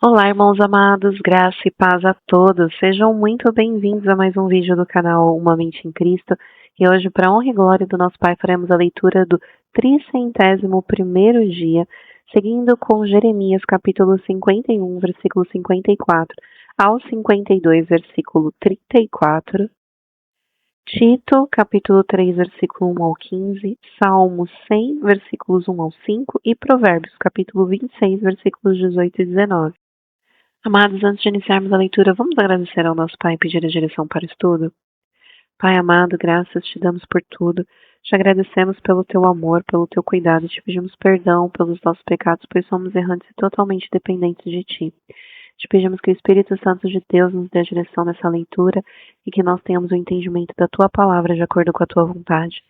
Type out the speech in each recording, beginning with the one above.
Olá, irmãos amados, graça e paz a todos. Sejam muito bem-vindos a mais um vídeo do canal Uma Mente em Cristo. E hoje, para a honra e glória do nosso Pai, faremos a leitura do 301º dia, seguindo com Jeremias, capítulo 51, versículo 54, ao 52, versículo 34. Tito, capítulo 3, versículo 1 ao 15, Salmos 100, versículos 1 ao 5 e Provérbios, capítulo 26, versículos 18 e 19. Amados, antes de iniciarmos a leitura, vamos agradecer ao nosso Pai e pedir a direção para o estudo? Pai amado, graças te damos por tudo. Te agradecemos pelo teu amor, pelo teu cuidado. Te pedimos perdão pelos nossos pecados, pois somos errantes e totalmente dependentes de ti. Te pedimos que o Espírito Santo de Deus nos dê a direção nessa leitura e que nós tenhamos o entendimento da tua palavra de acordo com a tua vontade.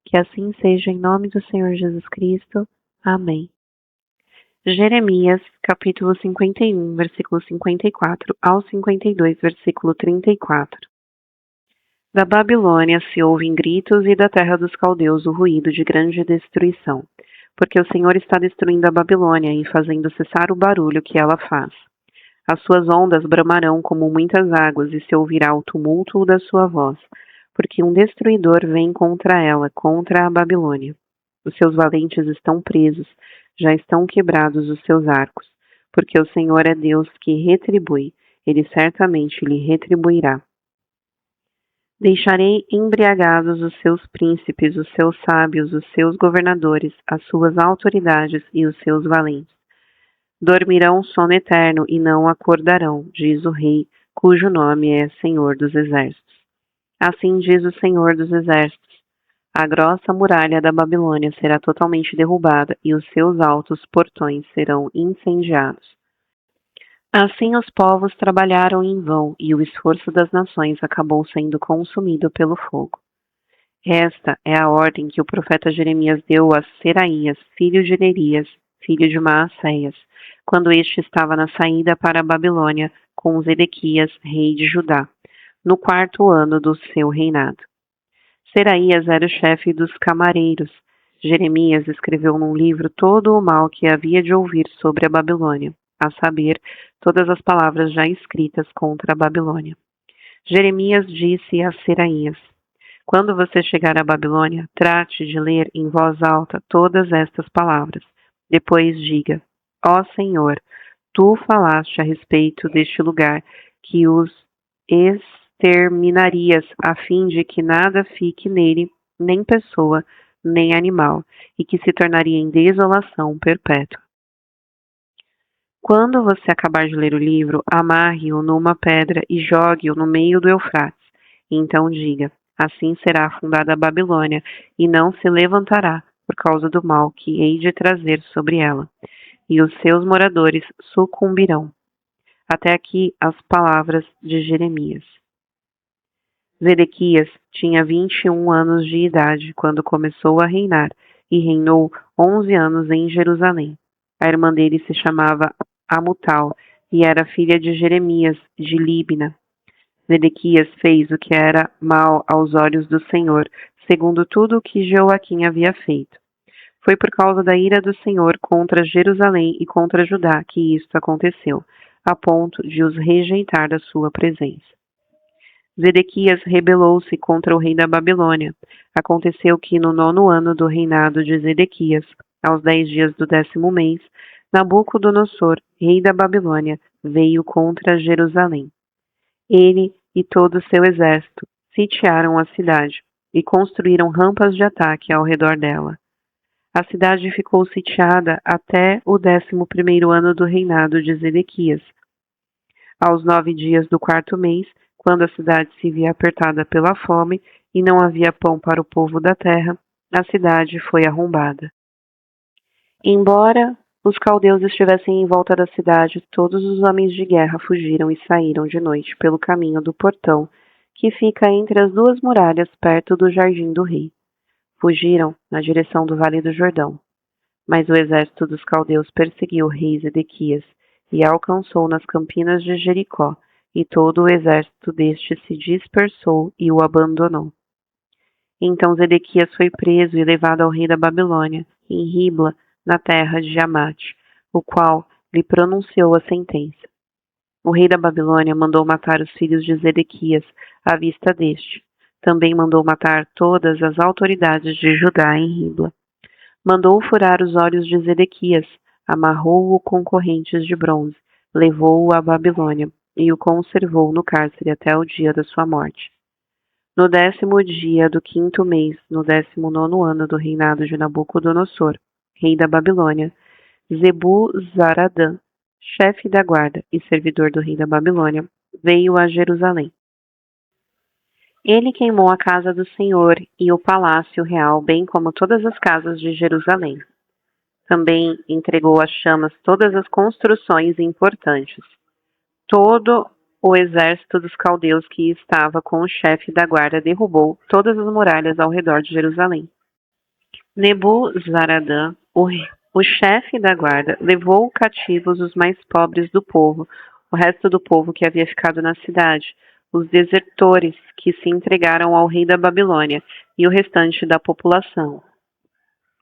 Que assim seja, em nome do Senhor Jesus Cristo. Amém. Jeremias, capítulo 51, versículo 54 ao 52, versículo 34. Da Babilônia se ouvem gritos e da terra dos caldeus o ruído de grande destruição, porque o Senhor está destruindo a Babilônia e fazendo cessar o barulho que ela faz. As suas ondas bramarão como muitas águas e se ouvirá o tumulto da sua voz, porque um destruidor vem contra ela, contra a Babilônia. Os seus valentes estão presos, já estão quebrados os seus arcos, porque o Senhor é Deus que retribui, ele certamente lhe retribuirá. Deixarei embriagados os seus príncipes, os seus sábios, os seus governadores, as suas autoridades e os seus valentes. Dormirão sono eterno e não acordarão, diz o Rei, cujo nome é Senhor dos Exércitos. Assim diz o Senhor dos Exércitos: a grossa muralha da Babilônia será totalmente derrubada e os seus altos portões serão incendiados. Assim os povos trabalharam em vão e o esforço das nações acabou sendo consumido pelo fogo. Esta é a ordem que o profeta Jeremias deu a Seraías, filho de Nerias, filho de Maacéias, quando este estava na saída para a Babilônia com Zedequias, rei de Judá, no 4º ano do seu reinado. Seraías era o chefe dos camareiros. Jeremias escreveu num livro todo o mal que havia de ouvir sobre a Babilônia, a saber, todas as palavras já escritas contra a Babilônia. Jeremias disse a Seraías: quando você chegar à Babilônia, trate de ler em voz alta todas estas palavras. Depois diga: ó Senhor, tu falaste a respeito deste lugar, que os exterminarias, a fim de que nada fique nele, nem pessoa, nem animal, e que se tornaria em desolação perpétua. Quando você acabar de ler o livro, amarre-o numa pedra e jogue-o no meio do Eufrates. Então diga: assim será afundada a Babilônia, e não se levantará por causa do mal que hei de trazer sobre ela, e os seus moradores sucumbirão. Até aqui as palavras de Jeremias. Zedequias tinha 21 anos de idade quando começou a reinar e reinou 11 anos em Jerusalém. A irmã dele se chamava Amutal e era filha de Jeremias de Líbna. Zedequias fez o que era mal aos olhos do Senhor, segundo tudo o que Joaquim havia feito. Foi por causa da ira do Senhor contra Jerusalém e contra Judá que isto aconteceu, a ponto de os rejeitar da sua presença. Zedequias rebelou-se contra o rei da Babilônia. Aconteceu que no 9º ano do reinado de Zedequias, aos 10 dias do 10º mês, Nabucodonosor, rei da Babilônia, veio contra Jerusalém. Ele e todo o seu exército sitiaram a cidade e construíram rampas de ataque ao redor dela. A cidade ficou sitiada até o 11º ano do reinado de Zedequias. Aos 9 dias do 4º mês, quando a cidade se via apertada pela fome e não havia pão para o povo da terra, a cidade foi arrombada. Embora os caldeus estivessem em volta da cidade, todos os homens de guerra fugiram e saíram de noite pelo caminho do portão, que fica entre as duas muralhas perto do jardim do rei. Fugiram na direção do Vale do Jordão. Mas o exército dos caldeus perseguiu o rei Zedequias e alcançou nas campinas de Jericó, e todo o exército deste se dispersou e o abandonou. Então Zedequias foi preso e levado ao rei da Babilônia, em Ribla, na terra de Amate, o qual lhe pronunciou a sentença. O rei da Babilônia mandou matar os filhos de Zedequias à vista deste. Também mandou matar todas as autoridades de Judá em Ribla. Mandou furar os olhos de Zedequias, amarrou-o com correntes de bronze, levou-o à Babilônia e o conservou no cárcere até o dia da sua morte. No 10º dia do 5º mês, no 19º ano do reinado de Nabucodonosor, rei da Babilônia, Zebu-Zaradã, chefe da guarda e servidor do rei da Babilônia, veio a Jerusalém. Ele queimou a casa do Senhor e o palácio real, bem como todas as casas de Jerusalém. Também entregou às chamas todas as construções importantes. Todo o exército dos caldeus que estava com o chefe da guarda derrubou todas as muralhas ao redor de Jerusalém. Nebuzaradã, o chefe da guarda, levou cativos os mais pobres do povo, o resto do povo que havia ficado na cidade, os desertores que se entregaram ao rei da Babilônia e o restante da população.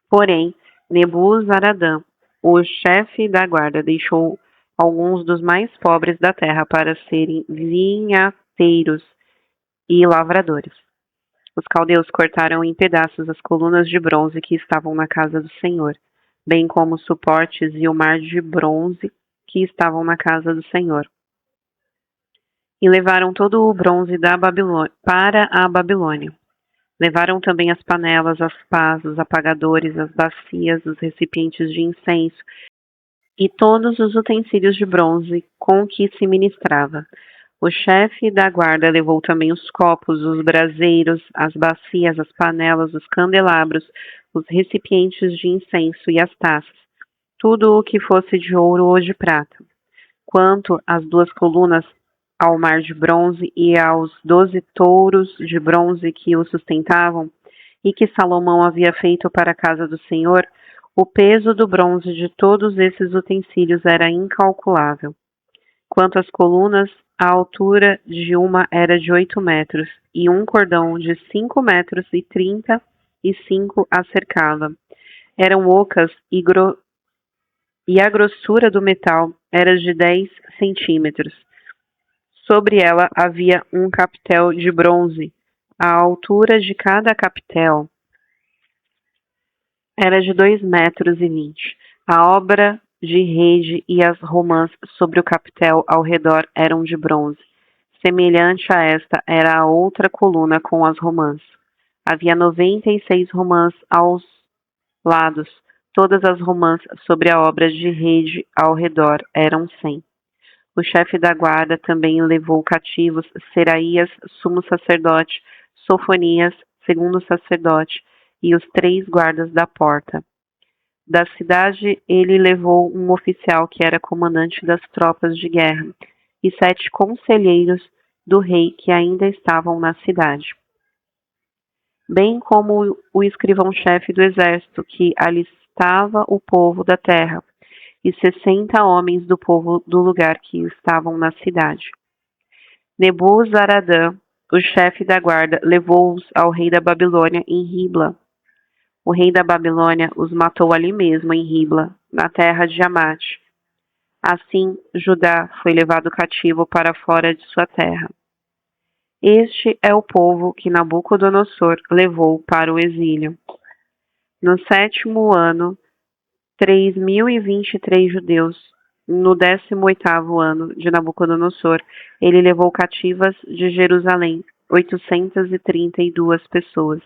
Porém, Nebuzaradã, o chefe da guarda, deixou alguns dos mais pobres da terra para serem vinhateiros e lavradores. Os caldeus cortaram em pedaços as colunas de bronze que estavam na casa do Senhor, bem como os suportes e o mar de bronze que estavam na casa do Senhor. E levaram todo o bronze da Babilônia para a Babilônia. Levaram também as panelas, as pás, os apagadores, as bacias, os recipientes de incenso e todos os utensílios de bronze com que se ministrava. O chefe da guarda levou também os copos, os braseiros, as bacias, as panelas, os candelabros, os recipientes de incenso e as taças, tudo o que fosse de ouro ou de prata. Quanto às 2 colunas, ao mar de bronze e aos 12 touros de bronze que o sustentavam, e que Salomão havia feito para a casa do Senhor, o peso do bronze de todos esses utensílios era incalculável. Quanto às colunas, a altura de uma era de 8 metros, e um cordão de 5 metros e 35 a cercava. Eram ocas e a grossura do metal era de 10 centímetros. Sobre ela havia um capitel de bronze. A altura de cada capitel era de 2,20 metros. A obra de rede e as romãs sobre o capitel ao redor eram de bronze. Semelhante a esta era a outra coluna com as romãs. Havia 96 romãs aos lados. Todas as romãs sobre a obra de rede ao redor eram 100. O chefe da guarda também levou cativos Seraías, sumo sacerdote, Sofonias, segundo sacerdote, e os 3 guardas da porta. Da cidade, ele levou um oficial que era comandante das tropas de guerra, e 7 conselheiros do rei que ainda estavam na cidade, bem como o escrivão-chefe do exército, que alistava o povo da terra, e 60 homens do povo do lugar que estavam na cidade. Nebuzaradã, o chefe da guarda, levou-os ao rei da Babilônia em Ribla. O rei da Babilônia os matou ali mesmo em Ribla, na terra de Amate. Assim, Judá foi levado cativo para fora de sua terra. Este é o povo que Nabucodonosor levou para o exílio. No 7º ano, 3.023 judeus. No 18º ano de Nabucodonosor, ele levou cativas de Jerusalém 832 pessoas.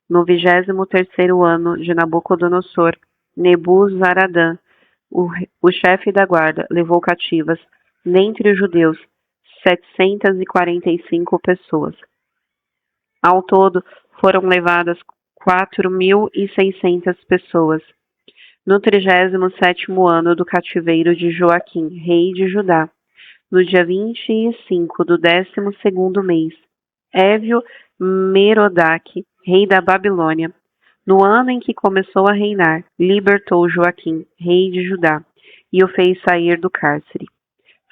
No 23º ano de Nabucodonosor, Nebuzaradã, o chefe da guarda, levou cativas, dentre os judeus, 745 pessoas. Ao todo, foram levadas 4.600 pessoas. No 37º ano do cativeiro de Joaquim, rei de Judá, no dia 25 do 12º mês, Évio-Merodach, rei da Babilônia, no ano em que começou a reinar, libertou Joaquim, rei de Judá, e o fez sair do cárcere.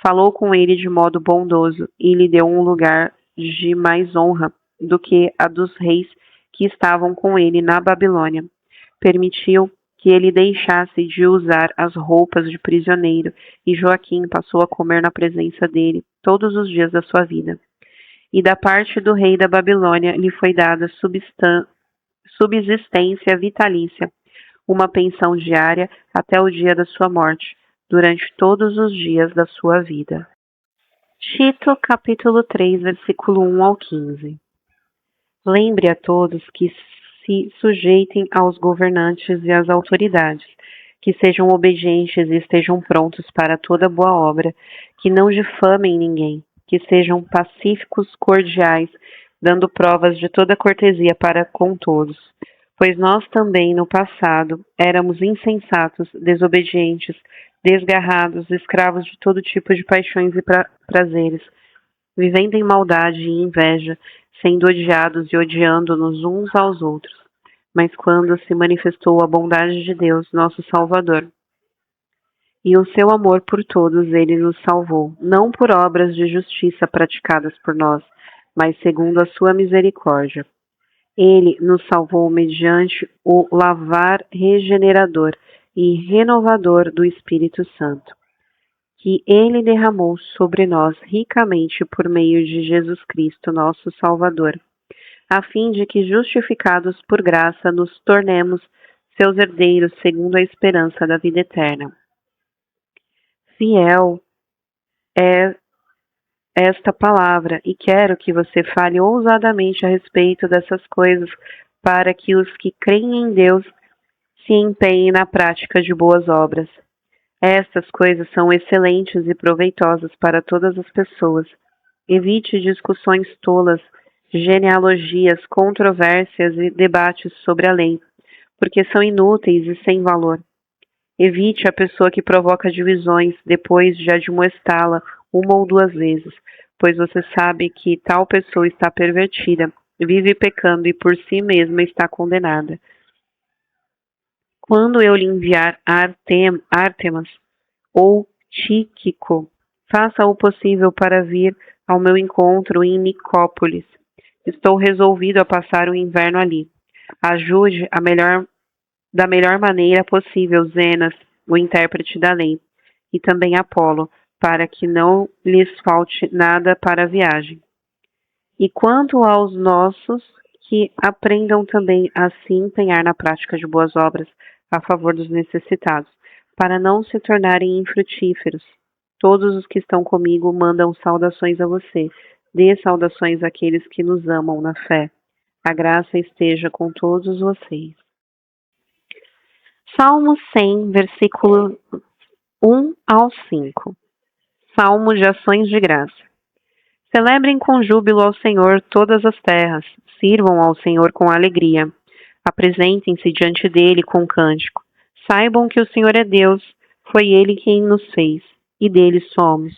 Falou com ele de modo bondoso e lhe deu um lugar de mais honra do que a dos reis que estavam com ele na Babilônia. Permitiu que ele deixasse de usar as roupas de prisioneiro, e Joaquim passou a comer na presença dele todos os dias da sua vida. E da parte do rei da Babilônia lhe foi dada subsistência vitalícia, uma pensão diária até o dia da sua morte, durante todos os dias da sua vida. Tito, capítulo 3, versículo 1 ao 15. Lembre a todos que se sujeitem aos governantes e às autoridades, que sejam obedientes e estejam prontos para toda boa obra, que não difamem ninguém, que sejam pacíficos, cordiais, dando provas de toda cortesia para com todos. Pois nós também, no passado, éramos insensatos, desobedientes, desgarrados, escravos de todo tipo de paixões e prazeres, vivendo em maldade e inveja, sendo odiados e odiando-nos uns aos outros. Mas quando se manifestou a bondade de Deus, nosso Salvador, e o seu amor por todos, ele nos salvou, não por obras de justiça praticadas por nós, mas segundo a sua misericórdia. Ele nos salvou mediante o lavar regenerador e renovador do Espírito Santo, que ele derramou sobre nós ricamente por meio de Jesus Cristo, nosso Salvador, a fim de que, justificados por graça, nos tornemos seus herdeiros segundo a esperança da vida eterna. Fiel é esta palavra, e quero que você fale ousadamente a respeito dessas coisas, para que os que creem em Deus se empenhem na prática de boas obras. Estas coisas são excelentes e proveitosas para todas as pessoas. Evite discussões tolas, genealogias, controvérsias e debates sobre a lei, porque são inúteis e sem valor. Evite a pessoa que provoca divisões depois de admoestá-la uma ou duas vezes, pois você sabe que tal pessoa está pervertida, vive pecando e por si mesma está condenada. Quando eu lhe enviar Ártemas ou Tíquico, faça o possível para vir ao meu encontro em Nicópolis. Estou resolvido a passar o inverno ali. Ajude da melhor maneira possível Zenas, o intérprete da lei, e também Apolo, para que não lhes falte nada para a viagem. E quanto aos nossos, que aprendam também a se empenhar na prática de boas obras a favor dos necessitados, para não se tornarem infrutíferos. Todos os que estão comigo mandam saudações a você. Dê saudações àqueles que nos amam na fé. A graça esteja com todos vocês. Salmo 100, versículo 1 ao 5. Salmo de ações de graça. Celebrem com júbilo ao Senhor todas as terras. Sirvam ao Senhor com alegria. Apresentem-se diante dele com cântico. Saibam que o Senhor é Deus. Foi ele quem nos fez, e dele somos.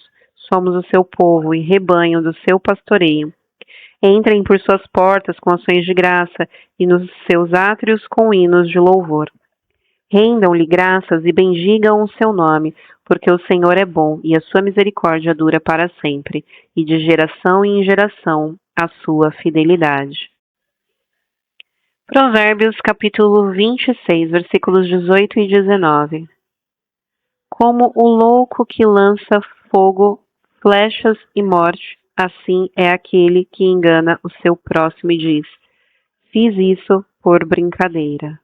Somos o seu povo e rebanho do seu pastoreio. Entrem por suas portas com ações de graça e nos seus átrios com hinos de louvor. Rendam-lhe graças e bendigam o seu nome, porque o Senhor é bom e a sua misericórdia dura para sempre, e de geração em geração a sua fidelidade. Provérbios capítulo 26, versículos 18 e 19. Como o louco que lança fogo, flechas e morte, assim é aquele que engana o seu próximo e diz: fiz isso por brincadeira.